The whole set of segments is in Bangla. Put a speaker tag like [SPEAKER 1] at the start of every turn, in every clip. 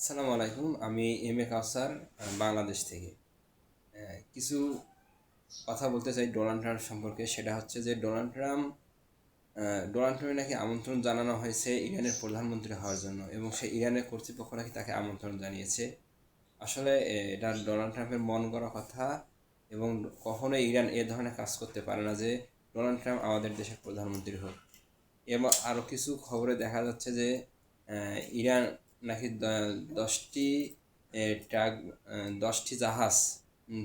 [SPEAKER 1] আসসালামু আলাইকুম। আমি এম এ কাউসার, বাংলাদেশ থেকে কিছু কথা বলতে চাই ডোনাল্ড ট্রাম্প সম্পর্কে। সেটা হচ্ছে যে ডোনাল্ড ট্রাম্পের নাকি আমন্ত্রণ জানানো হয়েছে ইরানের প্রধানমন্ত্রী হওয়ার জন্য, এবং সে ইরানের কর্তৃপক্ষ নাকি তাকে আমন্ত্রণ জানিয়েছে। আসলে এটা ডোনাল্ড ট্রাম্পের মন গড়া কথা, এবং কখনোই ইরান এ ধরনের কাজ করতে পারে না যে ডোনাল্ড ট্রাম্প আমাদের দেশের প্রধানমন্ত্রী হোক। এবং আরও কিছু খবরে দেখা যাচ্ছে যে ইরান নাকি 10টি ট্রাক, 10টি জাহাজ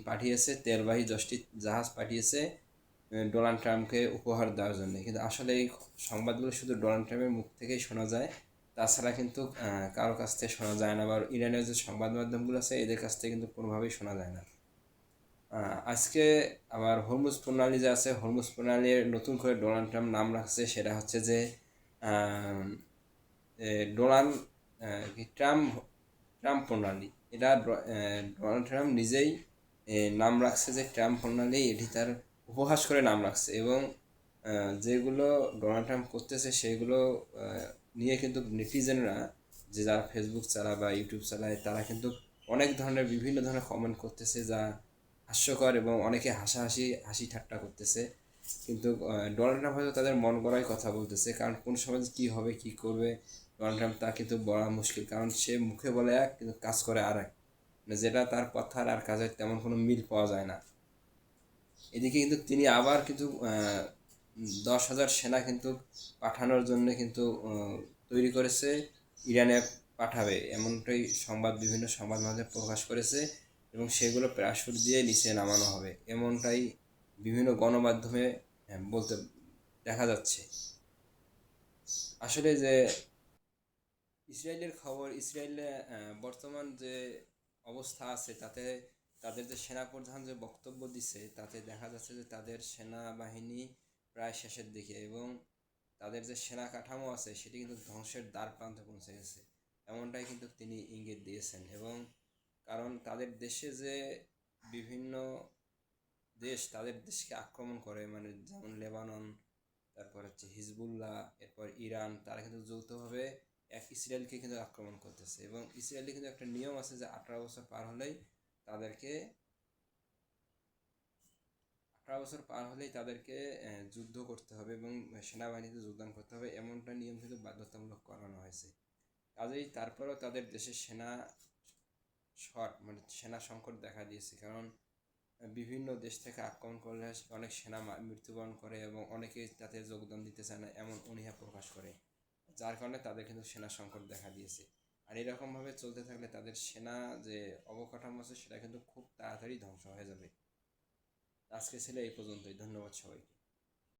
[SPEAKER 1] পাঠিয়েছে, তেলবাহী 10টি জাহাজ পাঠিয়েছে ডোনাল্ড ট্রাম্পকে উপহার দেওয়ার জন্য। কিন্তু আসলে এই সংবাদগুলো শুধু ডোনাল্ড ট্রাম্পের মুখ থেকেই শোনা যায়, তাছাড়া কিন্তু কারো কাছ থেকে শোনা যায় না, বা ইরানের যে সংবাদ মাধ্যমগুলো আছে এদের কাছ থেকে কিন্তু কোনোভাবেই শোনা যায় না। আজকে আবার হরমুজ প্রণালী যে আছে, হরমুজ প্রণালীর নতুন করে ডোনাল্ড ট্রাম্প নাম রাখছে। সেটা হচ্ছে যে আহ, ডোনাল্ড ট্রাম্প ট্রাম্প প্রণালী। এটা ডোনাল্ড ট্রাম্প নিজেই নাম রাখছে যে ট্রাম্প প্রণালী, এটি তার উপহাস করে নাম রাখছে। এবং যেগুলো ডোনাল্ড ট্রাম্প করতেছে সেগুলো নিয়ে কিন্তু নেটিজেনরা, যে যারা ফেসবুক চালায় বা ইউটিউব চালায়, তারা কিন্তু অনেক ধরনের বিভিন্ন ধরনের কমেন্ট করতেছে, যা হাস্যকর, এবং অনেকে হাসি ঠাট্টা করতেছে। কিন্তু ডোনাল্ড ট্রাম্প হয়তো তাদের মন গড়াই কথা বলতেছে, কারণ কোন সময় কী হবে কী করবে ডোনাল্ড ট্রাম্প তা কিন্তু বলা মুশকিল, কারণ সে মুখে বলে এক কিন্তু কাজ করে আর এক, মানে যেটা তার কথার আর কাজের তেমন কোনো মিল পাওয়া যায় না। এদিকে কিন্তু তিনি আবার কিন্তু 10,000 সেনা কিন্তু পাঠানোর জন্য কিন্তু তৈরি করেছে, ইরানে পাঠাবে এমনটাই বিভিন্ন সংবাদ মাধ্যমে প্রকাশ করেছে, এবং সেগুলো প্যারাশুট দিয়ে নিচে নামানো হবে এমনটাই বিভিন্ন গণমাধ্যমে বলতে দেখা যাচ্ছে। আসলে যে ইসরায়েলের খবর, ইসরায়েলে বর্তমান যে অবস্থা আছে তাতে তাদের যে সেনাপ্রধান যে বক্তব্য দিছে, তাতে দেখা যাচ্ছে যে তাদের সেনাবাহিনী প্রায় শেষের দিকে, এবং তাদের যে সেনা কাঠামো আছে সেটি কিন্তু ধ্বংসের দ্বার প্রান্তে পৌঁছে গেছে, এমনটাই কিন্তু তিনি ইঙ্গিত দিয়েছেন। এবং কারণ তাদের দেশে যে বিভিন্ন দেশ তাদের দেশকে আক্রমণ করে, মানে যেমন লেবানন, তারপর হচ্ছে হিজবুল্লাহ, এরপর ইরান, তারা কিন্তু যৌথভাবে ইসরায়েলকে কিন্তু আক্রমণ করতেছে। এবং ইসরায়েলে কিন্তু একটা নিয়ম আছে যে 18 বছর পার হলেই তাদেরকে 18 বছর পার হলেই তাদেরকে যুদ্ধ করতে হবে, এবং সেনাবাহিনীতে যোগদান করতে হবে, এমনটা নিয়ম কিন্তু বাধ্যতামূলক করানো হয়েছে। কাজেই তারপরেও তাদের দেশের মানে সেনা সংকট দেখা দিয়েছে, কারণ বিভিন্ন দেশ থেকে আক্রমণ করলে অনেক সেনা মৃত্যুবরণ করে, এবং অনেকেই তাতে যোগদান দিতে চায় না এমন অনীহা প্রকাশ করে, যার কারণে তাদের কিন্তু সেনা সংকট দেখা দিয়েছে। আর এরকমভাবে চলতে থাকলে তাদের সেনা যে অবকাঠামো আছে সেটা কিন্তু খুব তাড়াতাড়ি ধ্বংস হয়ে যাবে। আজকে ছিল এই পর্যন্তই। ধন্যবাদ সবাইকে।